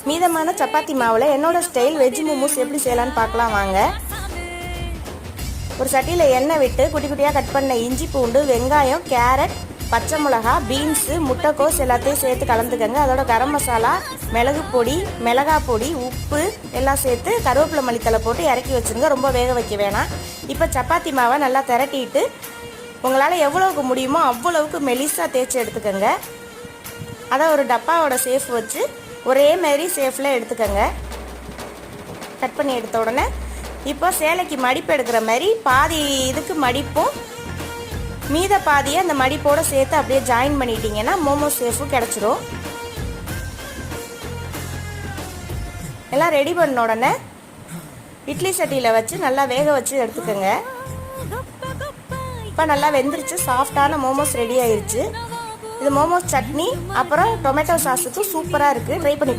மீதமான சப்பாத்தி மாவில் என்னோட style veg momos எப்படி செய்யலான்னு பார்க்கலாம் வாங்க. ஒரு சட்டியில் எண்ணெய் விட்டு குட்டி குட்டியாக கட் பண்ண இஞ்சி பூண்டு வெங்காயம் கேரட் பச்சை மிளகா பீன்ஸு முட்டைக்கோஸ் எல்லாத்தையும் சேர்த்து கலந்துக்கங்க. அதோட கரம் மசாலா மிளகு பொடி மிளகாய் பொடி உப்பு எல்லாம் சேர்த்து கருவேப்பிலை மல்லித்தலை போட்டு இறக்கி வச்சுருங்க. ரொம்ப வேக வைக்க வேணாம். இப்போ சப்பாத்தி மாவை நல்லா திரட்டிட்டு உங்களால் எவ்வளவுக்கு முடியுமோ அவ்வளவுக்கு மெலிசாக தேய்ச்சி எடுத்துக்கோங்க. அதை ஒரு டப்பாவோட சேஃப் வச்சு ஒரே மாதிரி சேஃபில் எடுத்துக்கோங்க. கட் பண்ணி எடுத்த உடனே இப்போ சேலைக்கு மடிப்பு எடுக்கிற மாதிரி பாதி இதுக்கு மடிப்பும் மீத பாதியை அந்த மடிப்போடு சேர்த்து அப்படியே ஜாயின் பண்ணிட்டீங்கன்னா மோமோ சேஃபும் கிடச்சிரும். எல்லாம் ரெடி பண்ண உடனே இட்லி சட்டியில் வச்சு நல்லா வேக வச்சு எடுத்துக்கோங்க. இப்போ நல்லா வெந்துருச்சு. சாஃப்டான மோமோஸ் ரெடி ஆயிடுச்சு. இது மோமோஸ் சட்னி அப்புறம் டொமேட்டோ சாஸுக்கு சூப்பராக இருக்குது. ட்ரை பண்ணி